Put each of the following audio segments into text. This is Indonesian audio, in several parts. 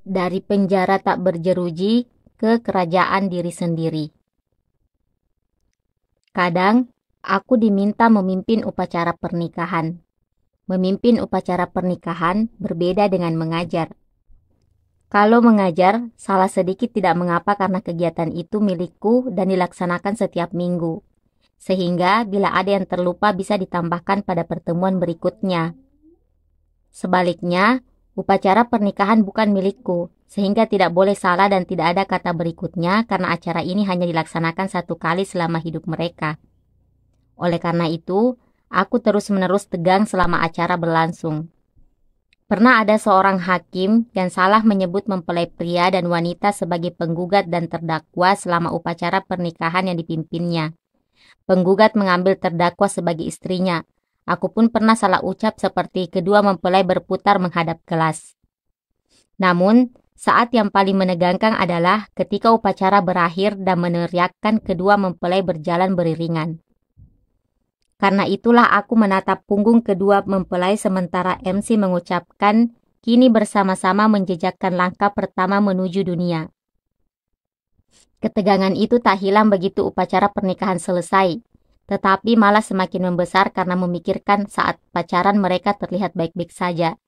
Dari penjara tak berjeruji ke kerajaan diri sendiri. Kadang, aku diminta memimpin upacara pernikahan. Memimpin upacara pernikahan berbeda dengan mengajar. Kalau mengajar, salah sedikit tidak mengapa karena kegiatan itu milikku dan dilaksanakan setiap minggu. Sehingga bila ada yang terlupa bisa ditambahkan pada pertemuan berikutnya. Sebaliknya, upacara pernikahan bukan milikku, sehingga tidak boleh salah dan tidak ada kata berikutnya karena acara ini hanya dilaksanakan satu kali selama hidup mereka. Oleh karena itu, aku terus-menerus tegang selama acara berlangsung. Pernah ada seorang hakim yang salah menyebut mempelai pria dan wanita sebagai penggugat dan terdakwa selama upacara pernikahan yang dipimpinnya. Penggugat mengambil terdakwa sebagai istrinya. Aku pun pernah salah ucap seperti kedua mempelai berputar menghadap kelas. Namun, saat yang paling menegangkan adalah ketika upacara berakhir dan meneriakkan kedua mempelai berjalan beriringan. Karena itulah aku menatap punggung kedua mempelai sementara MC mengucapkan, kini bersama-sama menjejakkan langkah pertama menuju dunia. Ketegangan itu tak hilang begitu upacara pernikahan selesai, tetapi malah semakin membesar karena memikirkan saat pacaran mereka terlihat baik-baik saja.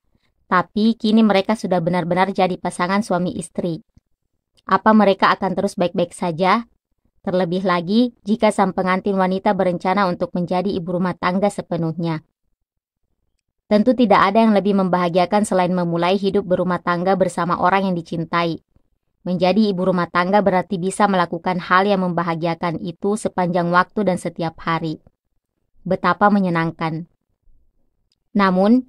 Tapi kini mereka sudah benar-benar jadi pasangan suami istri. Apa mereka akan terus baik-baik saja? Terlebih lagi jika sang pengantin wanita berencana untuk menjadi ibu rumah tangga sepenuhnya. Tentu tidak ada yang lebih membahagiakan selain memulai hidup berumah tangga bersama orang yang dicintai. Menjadi ibu rumah tangga berarti bisa melakukan hal yang membahagiakan itu sepanjang waktu dan setiap hari. Betapa menyenangkan. Namun,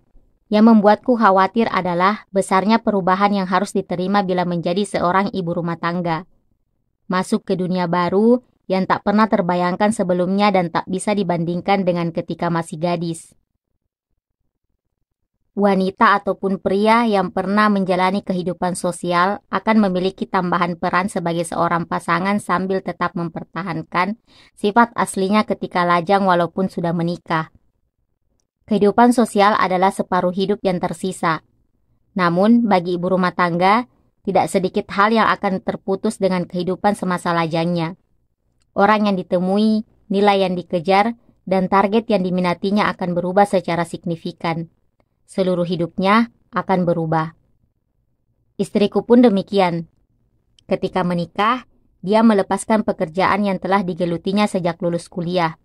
yang membuatku khawatir adalah besarnya perubahan yang harus diterima bila menjadi seorang ibu rumah tangga. Masuk ke dunia baru yang tak pernah terbayangkan sebelumnya dan tak bisa dibandingkan dengan ketika masih gadis. Wanita ataupun pria yang pernah menjalani kehidupan sosial akan memiliki tambahan peran sebagai seorang pasangan sambil tetap mempertahankan sifat aslinya ketika lajang walaupun sudah menikah. Kehidupan sosial adalah separuh hidup yang tersisa. Namun, bagi ibu rumah tangga, tidak sedikit hal yang akan terputus dengan kehidupan semasa lajangnya. Orang yang ditemui, nilai yang dikejar, dan target yang diminatinya akan berubah secara signifikan. Seluruh hidupnya akan berubah. Istriku pun demikian. Ketika menikah, dia melepaskan pekerjaan yang telah digelutinya sejak lulus kuliah.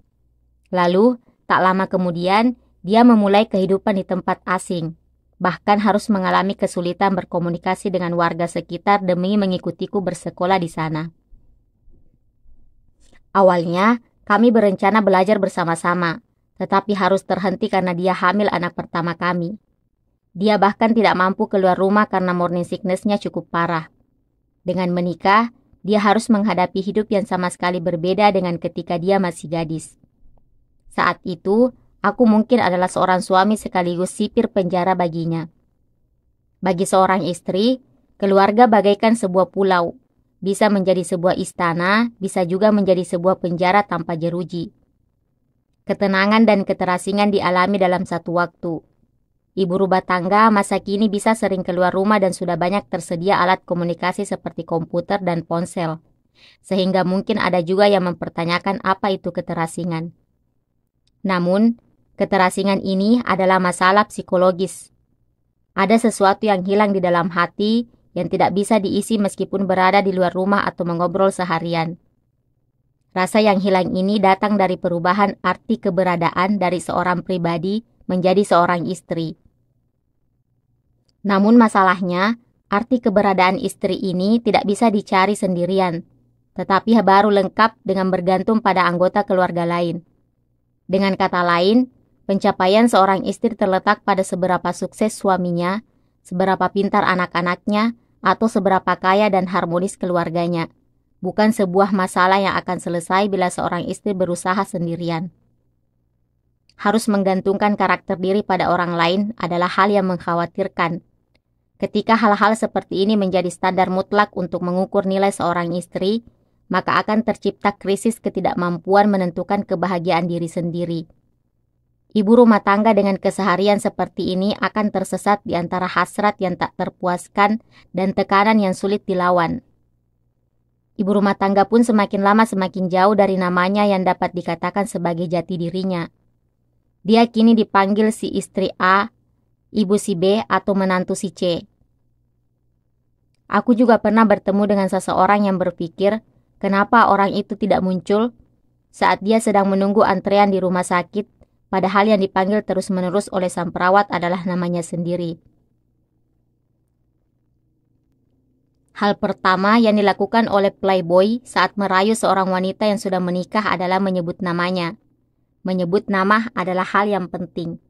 Lalu, tak lama kemudian, dia memulai kehidupan di tempat asing. Bahkan harus mengalami kesulitan berkomunikasi dengan warga sekitar demi mengikutiku bersekolah di sana. Awalnya, kami berencana belajar bersama-sama, tetapi harus terhenti karena dia hamil anak pertama kami. Dia bahkan tidak mampu keluar rumah karena morning sickness-nya cukup parah. Dengan menikah, dia harus menghadapi hidup yang sama sekali berbeda dengan ketika dia masih gadis. Saat itu, aku mungkin adalah seorang suami sekaligus sipir penjara baginya. Bagi seorang istri, keluarga bagaikan sebuah pulau. Bisa menjadi sebuah istana, bisa juga menjadi sebuah penjara tanpa jeruji. Ketenangan dan keterasingan dialami dalam satu waktu. Ibu rumah tangga masa kini bisa sering keluar rumah dan sudah banyak tersedia alat komunikasi seperti komputer dan ponsel. Sehingga mungkin ada juga yang mempertanyakan apa itu keterasingan. Namun, keterasingan ini adalah masalah psikologis. Ada sesuatu yang hilang di dalam hati yang tidak bisa diisi meskipun berada di luar rumah atau mengobrol seharian. Rasa yang hilang ini datang dari perubahan arti keberadaan dari seorang pribadi menjadi seorang istri. Namun masalahnya, arti keberadaan istri ini tidak bisa dicari sendirian, tetapi baru lengkap dengan bergantung pada anggota keluarga lain. Dengan kata lain, pencapaian seorang istri terletak pada seberapa sukses suaminya, seberapa pintar anak-anaknya, atau seberapa kaya dan harmonis keluarganya. Bukan sebuah masalah yang akan selesai bila seorang istri berusaha sendirian. Harus menggantungkan karakter diri pada orang lain adalah hal yang mengkhawatirkan. Ketika hal-hal seperti ini menjadi standar mutlak untuk mengukur nilai seorang istri, maka akan tercipta krisis ketidakmampuan menentukan kebahagiaan diri sendiri. Ibu rumah tangga dengan keseharian seperti ini akan tersesat di antara hasrat yang tak terpuaskan dan tekanan yang sulit dilawan. Ibu rumah tangga pun semakin lama semakin jauh dari namanya yang dapat dikatakan sebagai jati dirinya. Dia kini dipanggil si istri A, ibu si B, atau menantu si C. Aku juga pernah bertemu dengan seseorang yang berpikir, kenapa orang itu tidak muncul saat dia sedang menunggu antrean di rumah sakit, padahal yang dipanggil terus-menerus oleh sang perawat adalah namanya sendiri. Hal pertama yang dilakukan oleh playboy saat merayu seorang wanita yang sudah menikah adalah menyebut namanya. Menyebut nama adalah hal yang penting.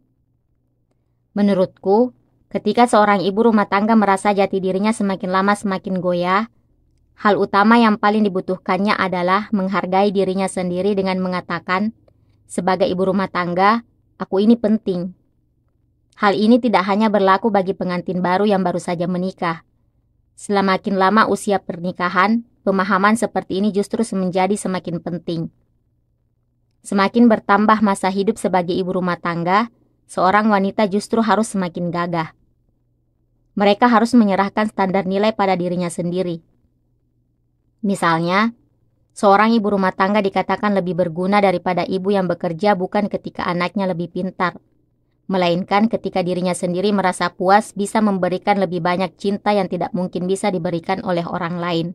Menurutku, ketika seorang ibu rumah tangga merasa jati dirinya semakin lama semakin goyah, hal utama yang paling dibutuhkannya adalah menghargai dirinya sendiri dengan mengatakan, sebagai ibu rumah tangga, aku ini penting. Hal ini tidak hanya berlaku bagi pengantin baru yang baru saja menikah. Semakin lama usia pernikahan, pemahaman seperti ini justru menjadi semakin penting. Semakin bertambah masa hidup sebagai ibu rumah tangga, seorang wanita justru harus semakin gagah. Mereka harus menyerahkan standar nilai pada dirinya sendiri. Misalnya, seorang ibu rumah tangga dikatakan lebih berguna daripada ibu yang bekerja bukan ketika anaknya lebih pintar, melainkan ketika dirinya sendiri merasa puas bisa memberikan lebih banyak cinta yang tidak mungkin bisa diberikan oleh orang lain.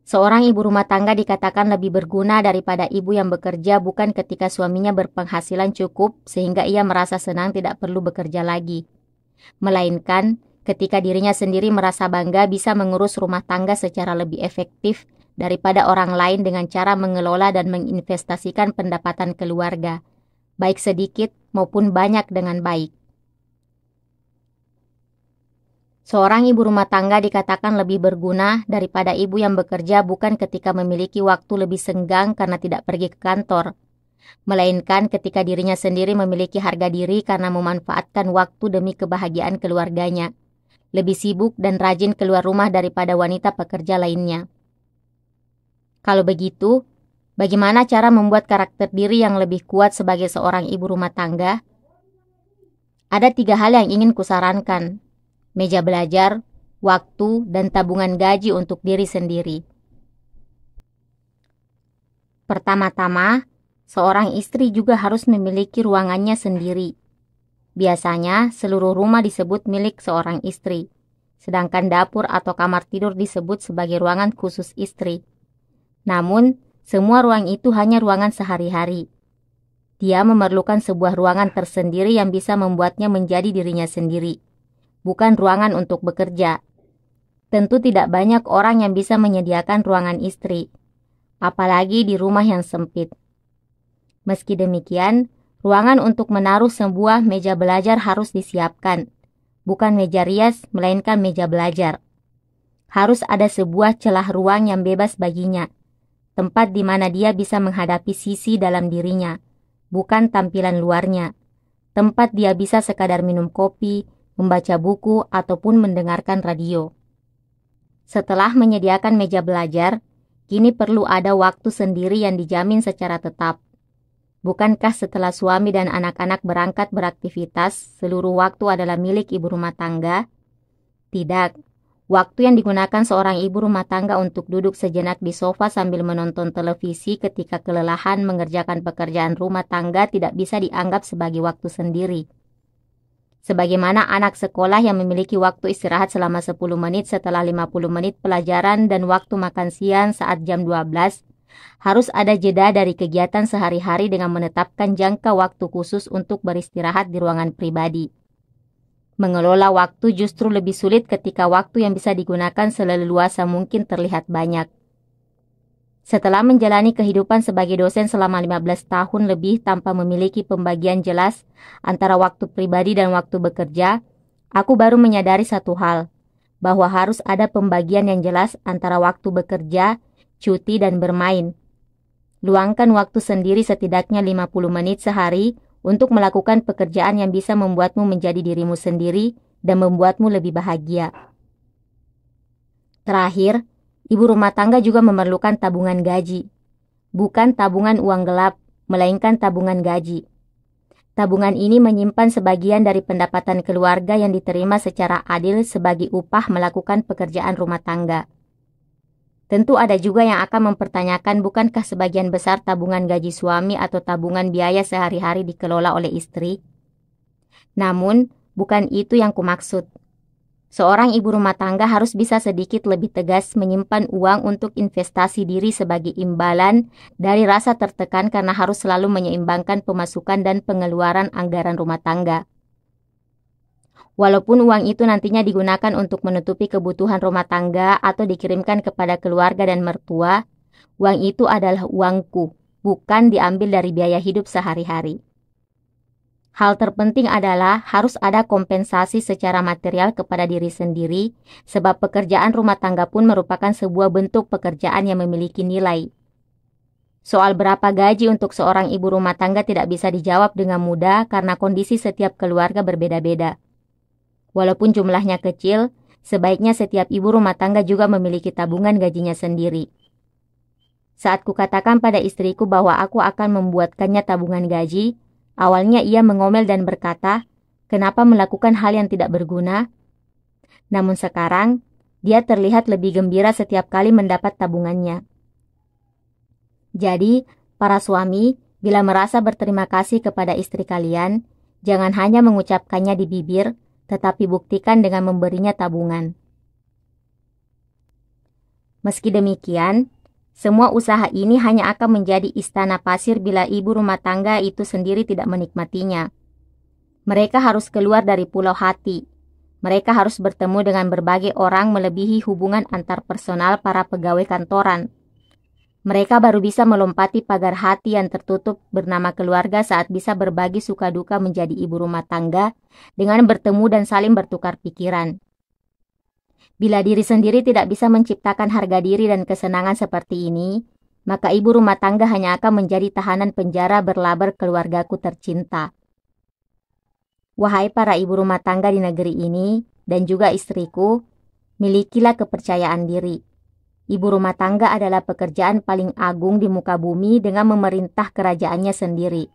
Seorang ibu rumah tangga dikatakan lebih berguna daripada ibu yang bekerja bukan ketika suaminya berpenghasilan cukup sehingga ia merasa senang tidak perlu bekerja lagi, melainkan ketika dirinya sendiri merasa bangga bisa mengurus rumah tangga secara lebih efektif daripada orang lain dengan cara mengelola dan menginvestasikan pendapatan keluarga, baik sedikit maupun banyak dengan baik. Seorang ibu rumah tangga dikatakan lebih berguna daripada ibu yang bekerja bukan ketika memiliki waktu lebih senggang karena tidak pergi ke kantor, melainkan ketika dirinya sendiri memiliki harga diri karena memanfaatkan waktu demi kebahagiaan keluarganya, lebih sibuk dan rajin keluar rumah daripada wanita pekerja lainnya. Kalau begitu, bagaimana cara membuat karakter diri yang lebih kuat sebagai seorang ibu rumah tangga? Ada 3 hal yang ingin kusarankan. Meja belajar, waktu, dan tabungan gaji untuk diri sendiri. Pertama-tama, seorang istri juga harus memiliki ruangannya sendiri. Biasanya, seluruh rumah disebut milik seorang istri, sedangkan dapur atau kamar tidur disebut sebagai ruangan khusus istri. Namun, semua ruang itu hanya ruangan sehari-hari. Dia memerlukan sebuah ruangan tersendiri yang bisa membuatnya menjadi dirinya sendiri, bukan ruangan untuk bekerja. Tentu tidak banyak orang yang bisa menyediakan ruangan istri, apalagi di rumah yang sempit. Meski demikian, ruangan untuk menaruh sebuah meja belajar harus disiapkan, bukan meja rias, melainkan meja belajar. Harus ada sebuah celah ruang yang bebas baginya, tempat di mana dia bisa menghadapi sisi dalam dirinya, bukan tampilan luarnya. Tempat dia bisa sekadar minum kopi, membaca buku, ataupun mendengarkan radio. Setelah menyediakan meja belajar, kini perlu ada waktu sendiri yang dijamin secara tetap. Bukankah setelah suami dan anak-anak berangkat beraktivitas, seluruh waktu adalah milik ibu rumah tangga? Tidak. Waktu yang digunakan seorang ibu rumah tangga untuk duduk sejenak di sofa sambil menonton televisi ketika kelelahan mengerjakan pekerjaan rumah tangga tidak bisa dianggap sebagai waktu sendiri. Sebagaimana anak sekolah yang memiliki waktu istirahat selama 10 menit setelah 50 menit pelajaran dan waktu makan siang saat jam 12, harus ada jeda dari kegiatan sehari-hari dengan menetapkan jangka waktu khusus untuk beristirahat di ruangan pribadi. Mengelola waktu justru lebih sulit ketika waktu yang bisa digunakan seleluasa mungkin terlihat banyak. Setelah menjalani kehidupan sebagai dosen selama 15 tahun lebih tanpa memiliki pembagian jelas antara waktu pribadi dan waktu bekerja, aku baru menyadari satu hal, bahwa harus ada pembagian yang jelas antara waktu bekerja, cuti, dan bermain. Luangkan waktu sendiri setidaknya 50 menit sehari untuk melakukan pekerjaan yang bisa membuatmu menjadi dirimu sendiri dan membuatmu lebih bahagia. Terakhir, ibu rumah tangga juga memerlukan tabungan gaji, bukan tabungan uang gelap, melainkan tabungan gaji. Tabungan ini menyimpan sebagian dari pendapatan keluarga yang diterima secara adil sebagai upah melakukan pekerjaan rumah tangga. Tentu ada juga yang akan mempertanyakan bukankah sebagian besar tabungan gaji suami atau tabungan biaya sehari-hari dikelola oleh istri? Namun, bukan itu yang kumaksud. Seorang ibu rumah tangga harus bisa sedikit lebih tegas menyimpan uang untuk investasi diri sebagai imbalan dari rasa tertekan karena harus selalu menyeimbangkan pemasukan dan pengeluaran anggaran rumah tangga. Walaupun uang itu nantinya digunakan untuk menutupi kebutuhan rumah tangga atau dikirimkan kepada keluarga dan mertua, uang itu adalah uangku, bukan diambil dari biaya hidup sehari-hari. Hal terpenting adalah harus ada kompensasi secara material kepada diri sendiri, sebab pekerjaan rumah tangga pun merupakan sebuah bentuk pekerjaan yang memiliki nilai. Soal berapa gaji untuk seorang ibu rumah tangga tidak bisa dijawab dengan mudah karena kondisi setiap keluarga berbeda-beda. Walaupun jumlahnya kecil, sebaiknya setiap ibu rumah tangga juga memiliki tabungan gajinya sendiri. Saat kukatakan pada istriku bahwa aku akan membuatkannya tabungan gaji, awalnya ia mengomel dan berkata, "Kenapa melakukan hal yang tidak berguna?" Namun sekarang, dia terlihat lebih gembira setiap kali mendapat tabungannya. Jadi, para suami, bila merasa berterima kasih kepada istri kalian, jangan hanya mengucapkannya di bibir, tetapi buktikan dengan memberinya tabungan. Meski demikian, semua usaha ini hanya akan menjadi istana pasir bila ibu rumah tangga itu sendiri tidak menikmatinya. Mereka harus keluar dari pulau hati. Mereka harus bertemu dengan berbagai orang melebihi hubungan antar personal para pegawai kantoran. Mereka baru bisa melompati pagar hati yang tertutup bernama keluarga saat bisa berbagi suka duka menjadi ibu rumah tangga dengan bertemu dan saling bertukar pikiran. Bila diri sendiri tidak bisa menciptakan harga diri dan kesenangan seperti ini, maka ibu rumah tangga hanya akan menjadi tahanan penjara berlabar keluargaku tercinta. Wahai para ibu rumah tangga di negeri ini dan juga istriku, milikilah kepercayaan diri. Ibu rumah tangga adalah pekerjaan paling agung di muka bumi dengan memerintah kerajaannya sendiri.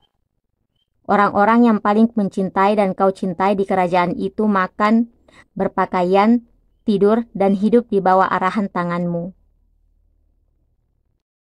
Orang-orang yang paling mencintai dan kau cintai di kerajaan itu makan, berpakaian, tidur, dan hidup di bawah arahan tanganmu.